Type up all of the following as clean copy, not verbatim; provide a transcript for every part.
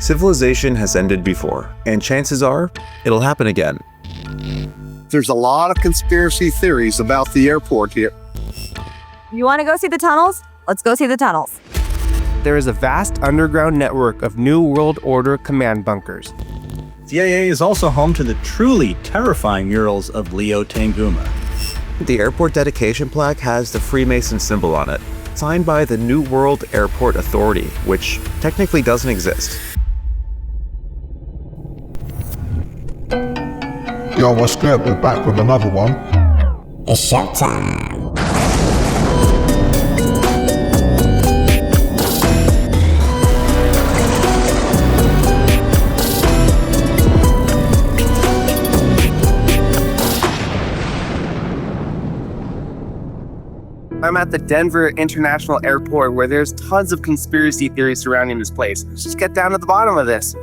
Civilization has ended before, and chances are, it'll happen again. There's a lot of conspiracy theories about the airport here. You want to go see the tunnels? Let's go see the tunnels. There is a vast underground network of New World Order command bunkers. CIA is also home to the truly terrifying murals of Leo Tanguma. The airport dedication plaque has the Freemason symbol on it, signed by the New World Airport Authority, which technically doesn't exist. Yo, what's good? We're back with another one. It's showtime. I'm at the Denver International Airport where there's tons of conspiracy theories surrounding this place. Let's just get down to the bottom of this.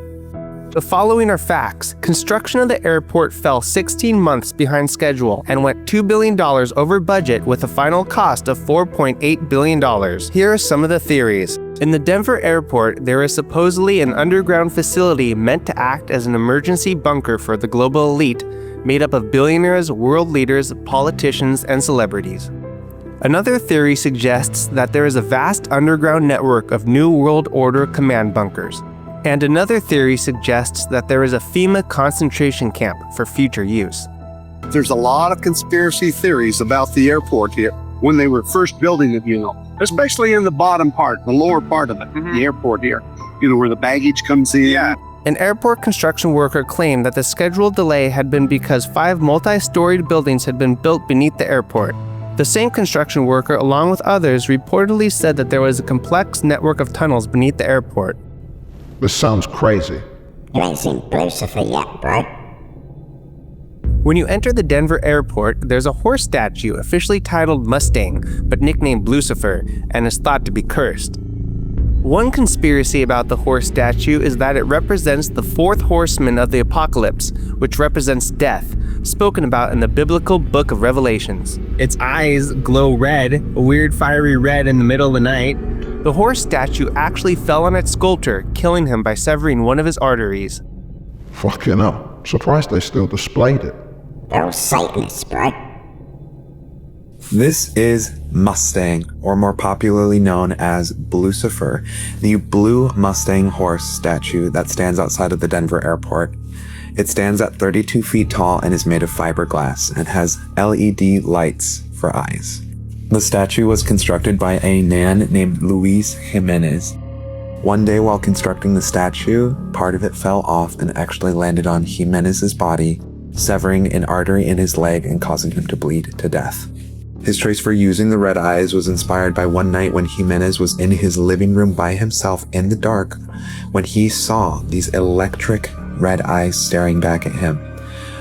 The following are facts. Construction of the airport fell 16 months behind schedule and went $2 billion over budget with a final cost of $4.8 billion. Here are some of the theories. In the Denver airport, there is supposedly an underground facility meant to act as an emergency bunker for the global elite, made up of billionaires, world leaders, politicians, and celebrities. Another theory suggests that there is a vast underground network of New World Order command bunkers. And another theory suggests that there is a FEMA concentration camp for future use. There's a lot of conspiracy theories about the airport here when they were first building it, especially in the bottom part, the lower part of it, the airport here, where the baggage comes in. Yeah. An airport construction worker claimed that the scheduled delay had been because 5 multi-storied buildings had been built beneath the airport. The same construction worker, along with others, reportedly said that there was a complex network of tunnels beneath the airport. This sounds crazy. You ain't seen Blucifer yet, bro. When you enter the Denver airport, there's a horse statue officially titled Mustang, but nicknamed Blucifer, and is thought to be cursed. One conspiracy about the horse statue is that it represents the 4th horseman of the Apocalypse, which represents death, spoken about in the biblical book of Revelations. Its eyes glow red, a weird fiery red in the middle of the night. The horse statue actually fell on its sculptor, killing him by severing one of his arteries. Fucking hell. Surprised they still displayed it. They're all Satanists, bro. This is Mustang, or more popularly known as Blucifer, the blue Mustang horse statue that stands outside of the Denver airport. It stands at 32 feet tall and is made of fiberglass and has LED lights for eyes. The statue was constructed by a man named Luis Jimenez. One day while constructing the statue, part of it fell off and actually landed on Jimenez's body, severing an artery in his leg and causing him to bleed to death. His choice for using the red eyes was inspired by one night when Jimenez was in his living room by himself in the dark when he saw these electric red eyes staring back at him.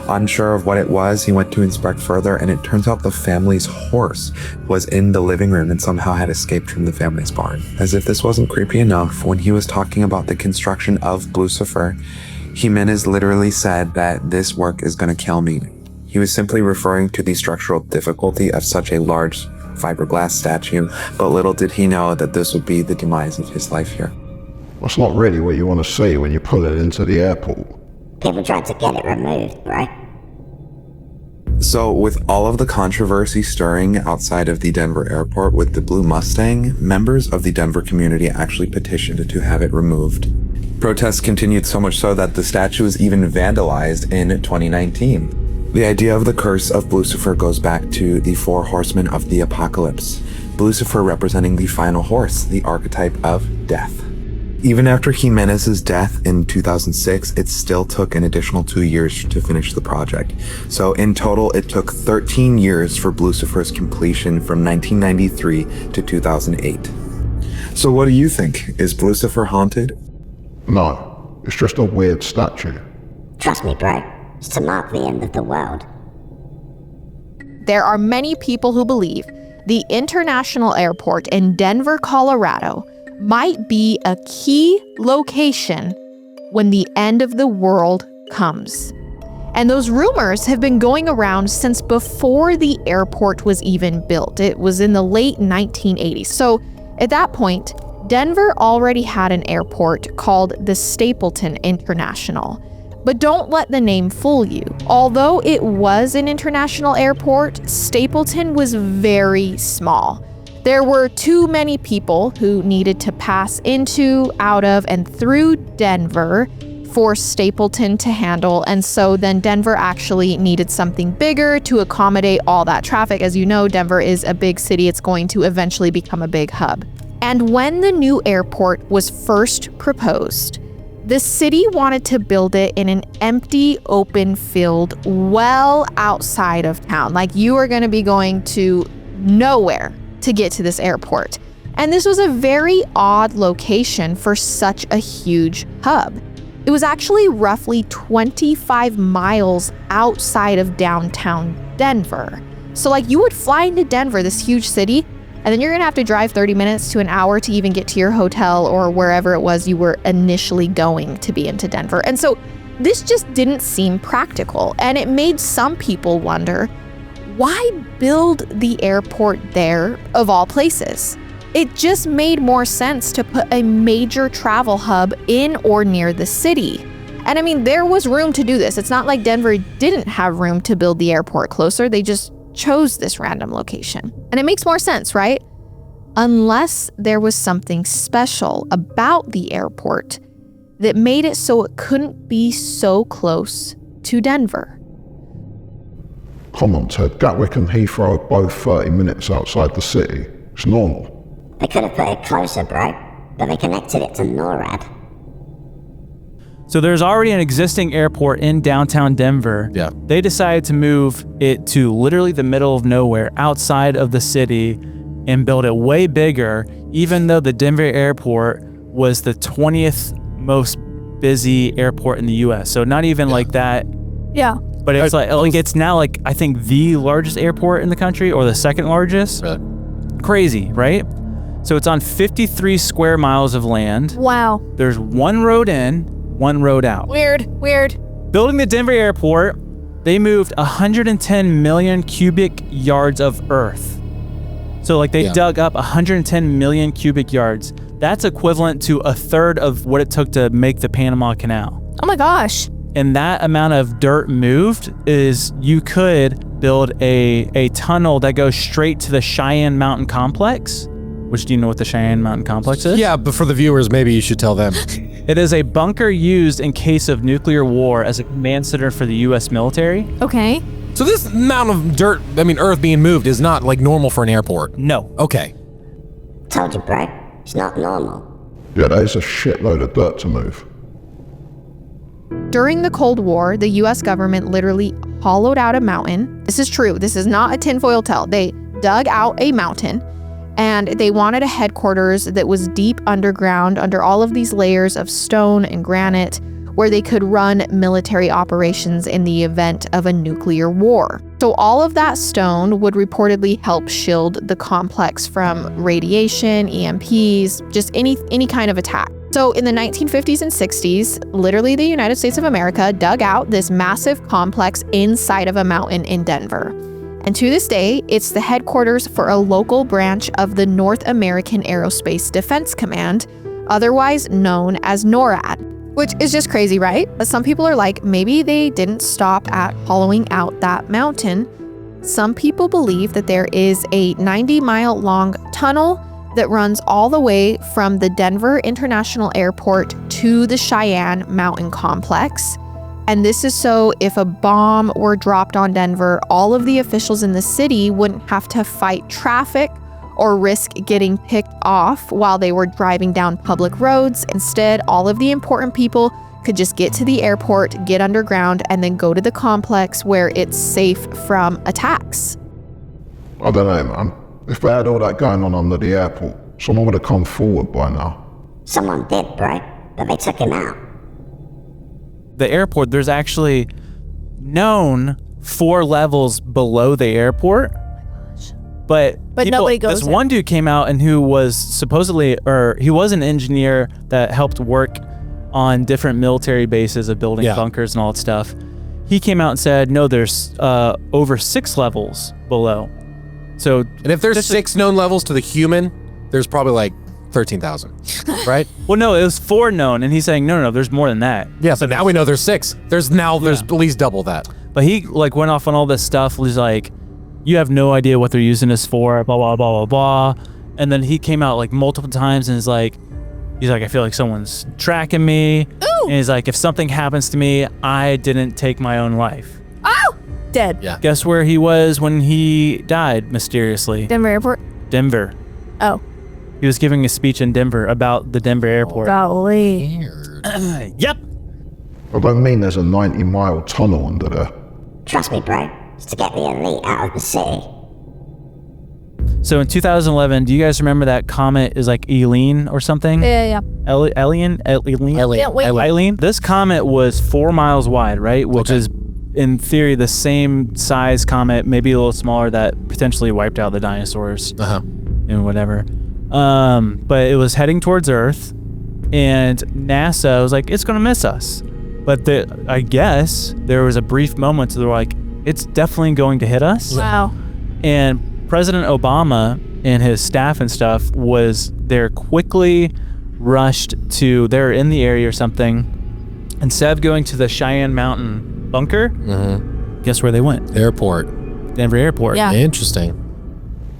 Unsure of what it was, he went to inspect further, and it turns out the family's horse was in the living room and somehow had escaped from the family's barn. As if this wasn't creepy enough, when he was talking about the construction of Blucifer, Jimenez literally said that this work is going to kill me. He was simply referring to the structural difficulty of such a large fiberglass statue, but little did he know that this would be the demise of his life here. That's not really what you want to see when you pull it into the airport. People tried to get it removed, bro. So with all of the controversy stirring outside of the Denver airport with the blue Mustang, members of the Denver community actually petitioned to have it removed. Protests continued so much so that the statue was even vandalized in 2019. The idea of the curse of Blucifer goes back to the 4 horsemen of the apocalypse, Blucifer representing the final horse, the archetype of death. Even after Jimenez's death in 2006, it still took an additional 2 years to finish the project. So in total, it took 13 years for Blucifer's completion from 1993 to 2008. So what do you think? Is Blucifer haunted? No, it's just a weird statue. Trust me, bro. It's to mark the end of the world. There are many people who believe the International Airport in Denver, Colorado might be a key location when the end of the world comes. And those rumors have been going around since before the airport was even built. It was in the late 1980s. So at that point, Denver already had an airport called the Stapleton International. But don't let the name fool you. Although it was an international airport, Stapleton was very small. There were too many people who needed to pass into, out of, and through Denver for Stapleton to handle, and so then Denver actually needed something bigger to accommodate all that traffic. As you know, Denver is a big city. It's going to eventually become a big hub. And when the new airport was first proposed, the city wanted to build it in an empty, open field well outside of town. Like, you are going to be going to nowhere to get to this airport. And this was a very odd location for such a huge hub. It was actually roughly 25 miles outside of downtown Denver. So like, you would fly into Denver, this huge city, and then you're gonna have to drive 30 minutes to an hour to even get to your hotel or wherever it was you were initially going to be into Denver. And so this just didn't seem practical, and it made some people wonder, why build the airport there of all places? It just made more sense to put a major travel hub in or near the city. And I mean, there was room to do this. It's not like Denver didn't have room to build the airport closer. They just chose this random location. And it makes more sense, right? Unless there was something special about the airport that made it so it couldn't be so close to Denver. Come on, Ted. Gatwick and Heathrow are both 30 minutes outside the city. It's normal. They could have put it closer, bro, but they connected it to NORAD. So there's already an existing airport in downtown Denver. Yeah. They decided to move it to literally the middle of nowhere, outside of the city, and build it way bigger, even though the Denver airport was the 20th most busy airport in the US. So not even like that. Yeah. But it's like it's now like, I think, the largest airport in the country, or the second largest. Right. Crazy, right? So it's on 53 square miles of land. Wow. There's one road in, one road out. Weird. Building the Denver airport, they moved 110 million cubic yards of earth. So like, they dug up 110 million cubic yards. That's equivalent to a third of what it took to make the Panama Canal. Oh my gosh. And that amount of dirt moved is, you could build a tunnel that goes straight to the Cheyenne Mountain Complex. Which, do you know what the Cheyenne Mountain Complex is? Yeah, but for the viewers, maybe you should tell them. It is a bunker used in case of nuclear war as a command center for the U.S. military. Okay. So this amount of dirt, earth being moved is not like normal for an airport. No. Okay. Told you, bro. It's not normal. Yeah, that is a shitload of dirt to move. During the Cold War, the US government literally hollowed out a mountain. This is true. This is not a tinfoil tale. They dug out a mountain, and they wanted a headquarters that was deep underground under all of these layers of stone and granite, where they could run military operations in the event of a nuclear war. So all of that stone would reportedly help shield the complex from radiation, EMPs, just any kind of attack. So in the 1950s and 60s, literally the United States of America dug out this massive complex inside of a mountain in Denver. And to this day, it's the headquarters for a local branch of the North American Aerospace Defense Command, otherwise known as NORAD. Which is just crazy, right? But some people are like, maybe they didn't stop at hollowing out that mountain. Some people believe that there is a 90-mile-long tunnel that runs all the way from the Denver International Airport to the Cheyenne Mountain Complex. And this is so if a bomb were dropped on Denver, all of the officials in the city wouldn't have to fight traffic or risk getting picked off while they were driving down public roads. Instead, all of the important people could just get to the airport, get underground, and then go to the complex where it's safe from attacks. I don't know, man. If they had all that going on under the airport, someone would have come forward by now. Someone did, bro, but they took him out. The airport, there's actually known 4 levels below the airport. But nobody goes This there. one dude came out and who was supposedly, or he was an engineer that helped work on different military bases of building bunkers and all that stuff. He came out and said, no, there's over 6 levels below. So, and if there's 6 known levels to the human, there's probably like 13,000, right? Well, no, it was 4 known, and he's saying, no, there's more than that. Yeah, so now we know there's 6. There's at least double that. But he like went off on all this stuff. Was like, you have no idea what they're using this for, blah, blah, blah, blah, blah. And then he came out like multiple times and he's like, I feel like someone's tracking me. Ooh. And he's like, if something happens to me, I didn't take my own life. Oh, dead. Yeah. Guess where he was when he died mysteriously? Denver Airport. Denver. Oh. He was giving a speech in Denver about the Denver airport. Golly. Yep. I don't mean there's a 90-mile tunnel under there. Trust me, bro. It's to get the elite out of the city. So in 2011, do you guys remember that comet is like Eileen or something? Yeah. Eileen? Yeah, wait. Eileen? This comet was 4 miles wide, right? Which is, in theory, the same size comet, maybe a little smaller, that potentially wiped out the dinosaurs and whatever. But it was heading towards Earth, and NASA was like, it's going to miss us. But I guess there was a brief moment where they're like, it's definitely going to hit us. Wow. And President Obama and his staff and stuff was there, quickly rushed to, they're in the area or something. Instead of going to the Cheyenne Mountain bunker, guess where they went? Airport. Denver Airport. Yeah. Interesting.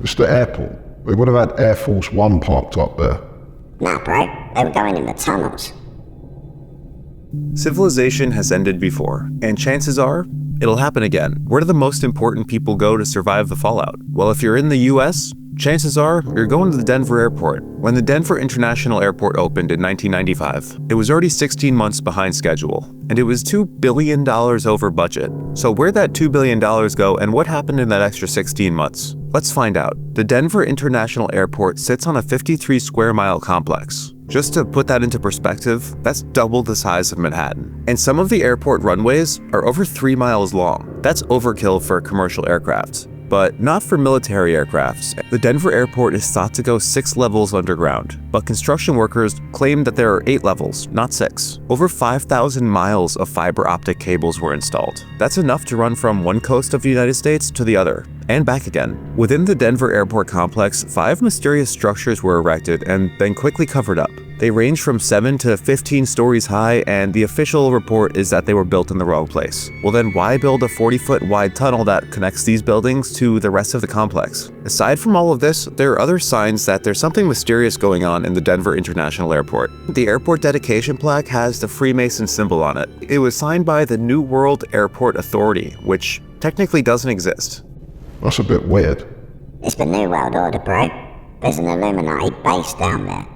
It's the airport. They would have had Air Force One parked up there. Nah, bro. They were going in the tunnels. Civilization has ended before, and chances are, it'll happen again. Where do the most important people go to survive the fallout? Well, if you're in the US, chances are you're going to the Denver airport. When the Denver International Airport opened in 1995, it was already 16 months behind schedule, and it was $2 billion over budget. So where'd that $2 billion go, and what happened in that extra 16 months? Let's find out. The Denver International Airport sits on a 53 square mile complex. Just to put that into perspective, that's double the size of Manhattan. And some of the airport runways are over 3 miles long. That's overkill for commercial aircraft, but not for military aircrafts. The Denver airport is thought to go 6 levels underground, but construction workers claim that there are 8 levels, not 6. Over 5,000 miles of fiber optic cables were installed. That's enough to run from one coast of the United States to the other, and back again. Within the Denver airport complex, 5 mysterious structures were erected and then quickly covered up. They range from 7 to 15 stories high, and the official report is that they were built in the wrong place. Well then, why build a 40-foot wide tunnel that connects these buildings to the rest of the complex? Aside from all of this, there are other signs that there's something mysterious going on in the Denver International Airport. The airport dedication plaque has the Freemason symbol on it. It was signed by the New World Airport Authority, which technically doesn't exist. That's a bit weird. It's the New World Order, bro. There's an Illuminati base down there.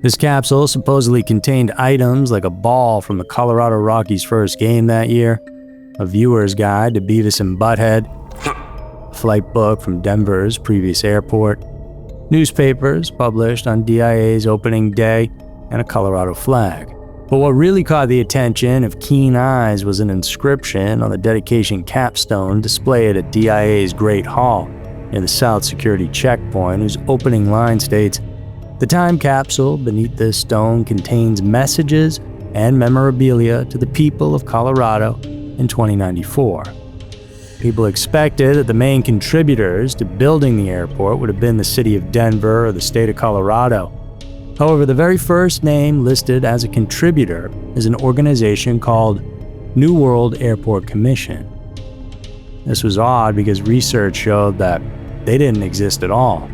This capsule supposedly contained items like a ball from the Colorado Rockies' first game that year, a viewer's guide to Beavis and Butthead, a flight book from Denver's previous airport, newspapers published on DIA's opening day, and a Colorado flag. But what really caught the attention of keen eyes was an inscription on the dedication capstone displayed at DIA's Great Hall in the South Security Checkpoint, whose opening line states, "The time capsule beneath this stone contains messages and memorabilia to the people of Colorado in 2094. People expected that the main contributors to building the airport would have been the city of Denver or the state of Colorado. However, the very first name listed as a contributor is an organization called New World Airport Commission. This was odd because research showed that they didn't exist at all.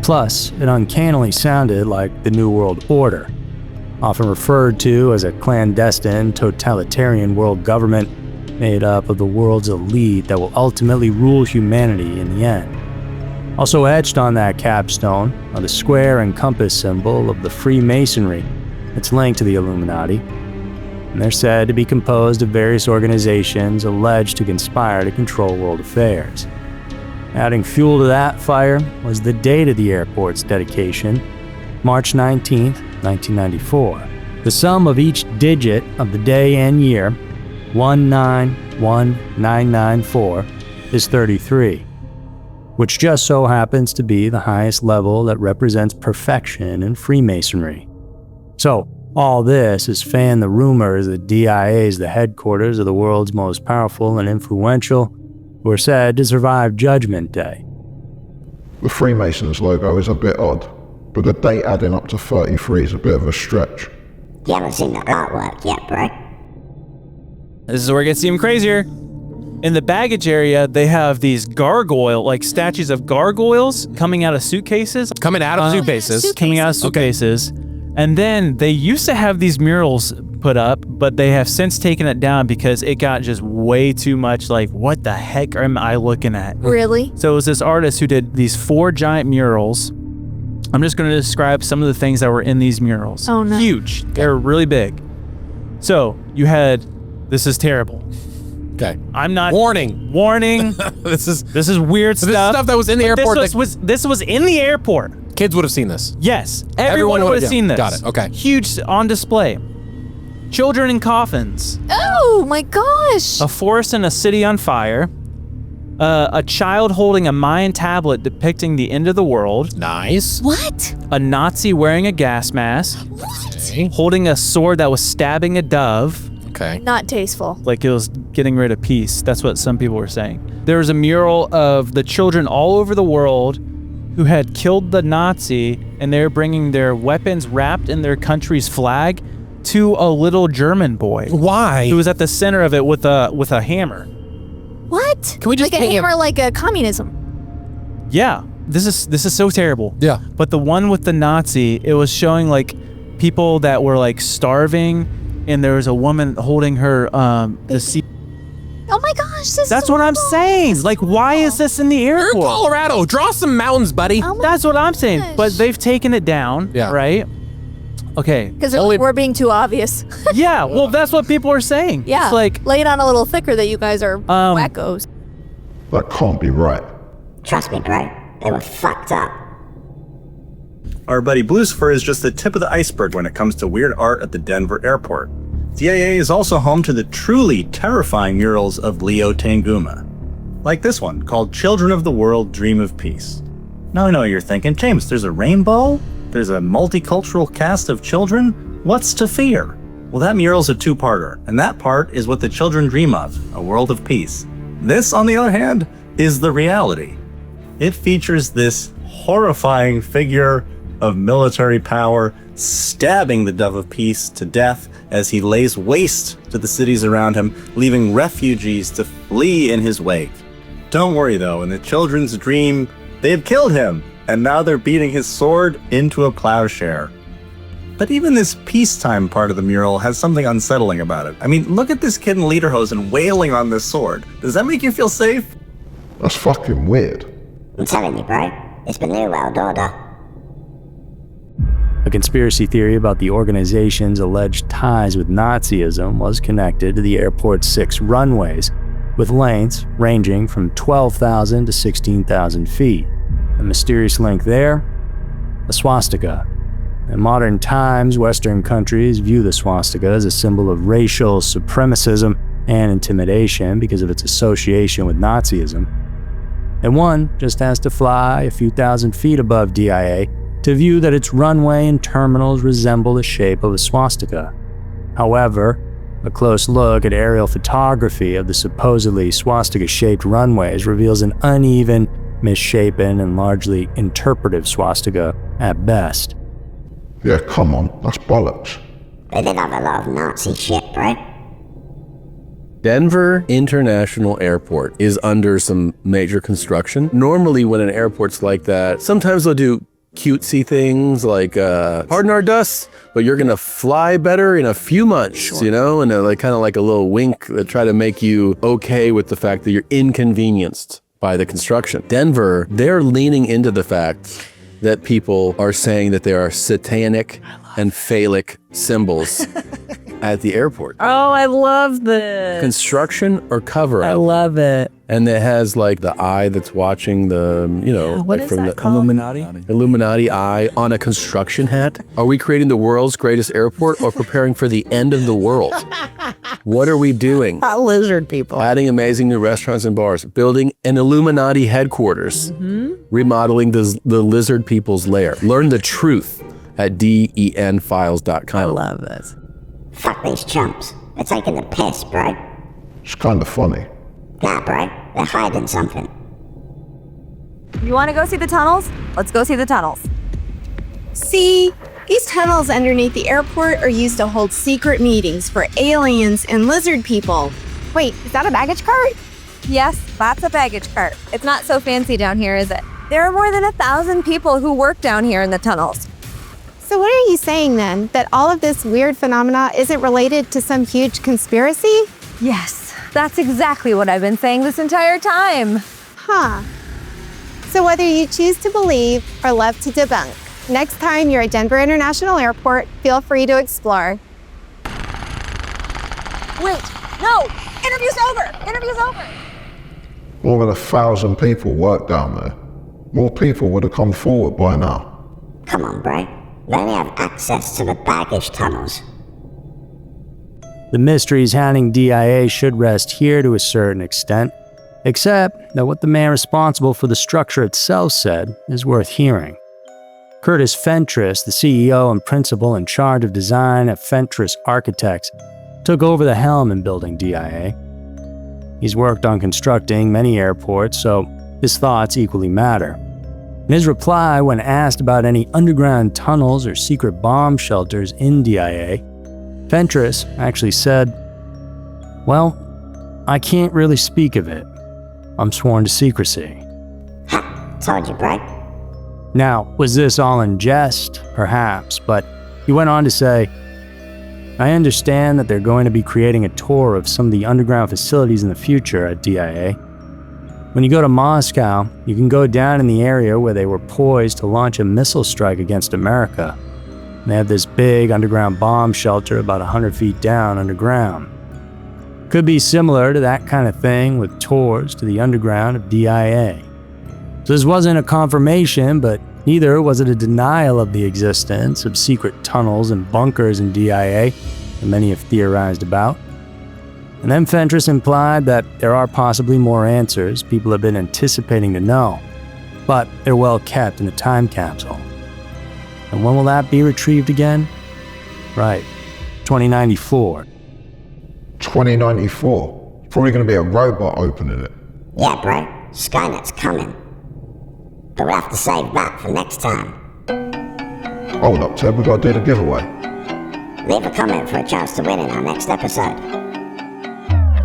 Plus, it uncannily sounded like the New World Order, often referred to as a clandestine, totalitarian world government made up of the world's elite that will ultimately rule humanity in the end. Also etched on that capstone are the square and compass symbol of the Freemasonry that's linked to the Illuminati, and they're said to be composed of various organizations alleged to conspire to control world affairs. Adding fuel to that fire was the date of the airport's dedication, March 19, 1994. The sum of each digit of the day and year, 191994, is 33, which just so happens to be the highest level that represents perfection in Freemasonry. So, all this has fanned the rumors that DIA is the headquarters of the world's most powerful and influential, who are said to survive Judgment Day. The Freemasons logo is a bit odd. but the date adding up to 33 is a bit of a stretch. You haven't seen the artwork yet, bro. This is where it gets even crazier. In the baggage area, they have these statues of gargoyles coming out of suitcases. Coming out of suitcases. Coming out of suitcases. And then they used to have these murals put up, but they have since taken it down because it got just way too much like, what the heck am I looking at? Really? So it was this artist who did these 4 giant murals. I'm just going to describe some of the things that were in these murals. Oh, no. Huge. They're really big. So you had, this is terrible. Okay. I'm not. Warning. This is weird stuff. This is stuff that was in the airport. This was in the airport. Kids would have seen this. Yes. Everyone would have seen this. Got it. Okay. Huge on display. Children in coffins. Oh my gosh. A forest and a city on fire. A child holding a Mayan tablet depicting the end of the world. Nice. What? A Nazi wearing a gas mask. What? Okay. Holding a sword that was stabbing a dove. Okay. Not tasteful. Like it was getting rid of peace. That's what some people were saying. There was a mural of the children all over the world who had killed the Nazi, and they're bringing their weapons wrapped in their country's flag to a little German boy. Why? Who was at the center of it with a hammer. What? Can we just like a pay him? hammer, like a communism? Yeah, this is so terrible. Yeah. But the one with the Nazi, it was showing like people that were like starving, and there was a woman holding her the sea. Oh my gosh, That's what I'm saying. Like, why is this in the You're in airport? Colorado. Draw some mountains, buddy. Oh my That's what I'm saying. gosh. But they've taken it down, Yeah. right? Okay. Because Only- we're being too obvious. Yeah, well, that's what people are saying. Yeah. It's like, lay it on a little thicker that you guys are wackos. That can't be right. Trust me, bro. They were fucked up. Our buddy Blucifer is just the tip of the iceberg when it comes to weird art at the Denver airport. DIA is also home to the truly terrifying murals of Leo Tanguma. Like this one, called Children of the World Dream of Peace. Now I know what you're thinking, James, there's a rainbow? There's a multicultural cast of children? What's to fear? Well, that mural's a two-parter, and that part is what the children dream of, a world of peace. This, on the other hand, is the reality. It features this horrifying figure of military power stabbing the Dove of Peace to death as he lays waste to the cities around him, leaving refugees to flee in his wake. Don't worry though, in the children's dream, they had killed him, and now they're beating his sword into a plowshare. But even this peacetime part of the mural has something unsettling about it. I mean, look at this kid in lederhosen wailing on this sword. Does that make you feel safe? That's fucking weird. I'm telling you, bro. It's the New World Order. A conspiracy theory about the organization's alleged ties with Nazism was connected to the airport's 6 runways, with lengths ranging from 12,000 to 16,000 feet. The mysterious link there? A swastika. In modern times, Western countries view the swastika as a symbol of racial supremacism and intimidation because of its association with Nazism. And one just has to fly a few thousand feet above DIA to view that its runway and terminals resemble the shape of a swastika. However, a close look at aerial photography of the supposedly swastika-shaped runways reveals an uneven, misshapen, and largely interpretive swastika at best. Yeah, come on, that's bollocks. They did have a lot of Nazi shit, bro. Denver International Airport is under some major construction. Normally when an airport's like that, sometimes they'll do cutesy things like, pardon our dust, but you're gonna fly better in a few months, you know? And like kind of like a little wink that try to make you okay with the fact that you're inconvenienced by the construction. Denver, they're leaning into the fact that people are saying that there are satanic and phallic symbols at the airport. Oh, I love this. Construction or cover up. I love it. And it has like the eye that's watching the, you know, What like is from that the called? Illuminati eye on a construction hat. Are we creating the world's greatest airport or preparing for the end of the world? What are we doing? Lizard people. Adding amazing new restaurants and bars, building an Illuminati headquarters, remodeling the lizard people's lair. Learn the truth at denfiles.com. I love this. Fuck these chumps. They're taking the piss, bro. It's kind of funny. Nah, bro. They're hiding something. You want to go see the tunnels? Let's go see the tunnels. See, these tunnels underneath the airport are used to hold secret meetings for aliens and lizard people. Wait, is that a baggage cart? Yes, that's a baggage cart. It's not so fancy down here, is it? There are more than 1,000 people who work down here in the tunnels. So what are you saying then? That all of this weird phenomena isn't related to some huge conspiracy? Yes, that's exactly what I've been saying this entire time. Huh. So whether you choose to believe or love to debunk, next time you're at Denver International Airport, feel free to explore. Wait, no! Interview's over! Interview's over! More than 1,000 people work down there. More people would have come forward by now. Come on, bro. They only have access to the baggage tunnels. The mysteries hounding DIA should rest here to a certain extent, except that what the man responsible for the structure itself said is worth hearing. Curtis Fentress, the CEO and principal in charge of design at Fentress Architects, took over the helm in building DIA. He's worked on constructing many airports, so his thoughts equally matter. In his reply, when asked about any underground tunnels or secret bomb shelters in DIA, Fentress actually said, "Well, I can't really speak of it. I'm sworn to secrecy." Told you, bro. Now, was this all in jest? Perhaps, but he went on to say, "I understand that they're going to be creating a tour of some of the underground facilities in the future at DIA. When you go to Moscow, you can go down in the area where they were poised to launch a missile strike against America. They have this big underground bomb shelter about 100 feet down underground. Could be similar to that kind of thing with tours to the underground of DIA. So this wasn't a confirmation, but neither was it a denial of the existence of secret tunnels and bunkers in DIA that many have theorized about. And then Fentress implied that there are possibly more answers people have been anticipating to know, but they're well kept in a time capsule. And when will that be retrieved again? Right, 2094. 2094? Probably going to be a robot opening it. Yeah, bro. Skynet's coming. But we'll have to save that for next time. Hold up, Ted. We got to do the giveaway. Leave a comment for a chance to win in our next episode.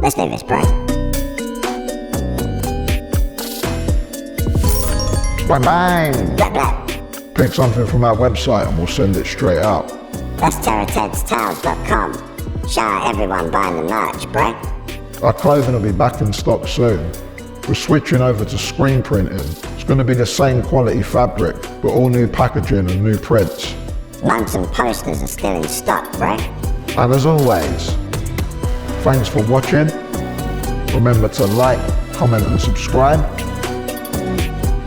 Let's do this, bro. Bang bang! Blah, blah. Pick something from our website and we'll send it straight out. That's TerraTedsTales.com. Shout out everyone buying the merch, bro. Our clothing will be back in stock soon. We're switching over to screen printing. It's going to be the same quality fabric, but all new packaging and new prints. Mugs and posters are still in stock, bro. And as always, thanks for watching. Remember to like, comment and subscribe.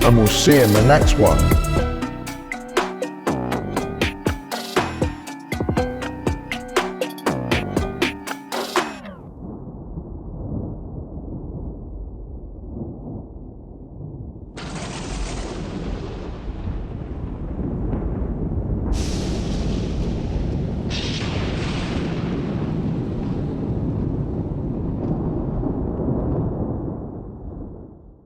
And we'll see you in the next one.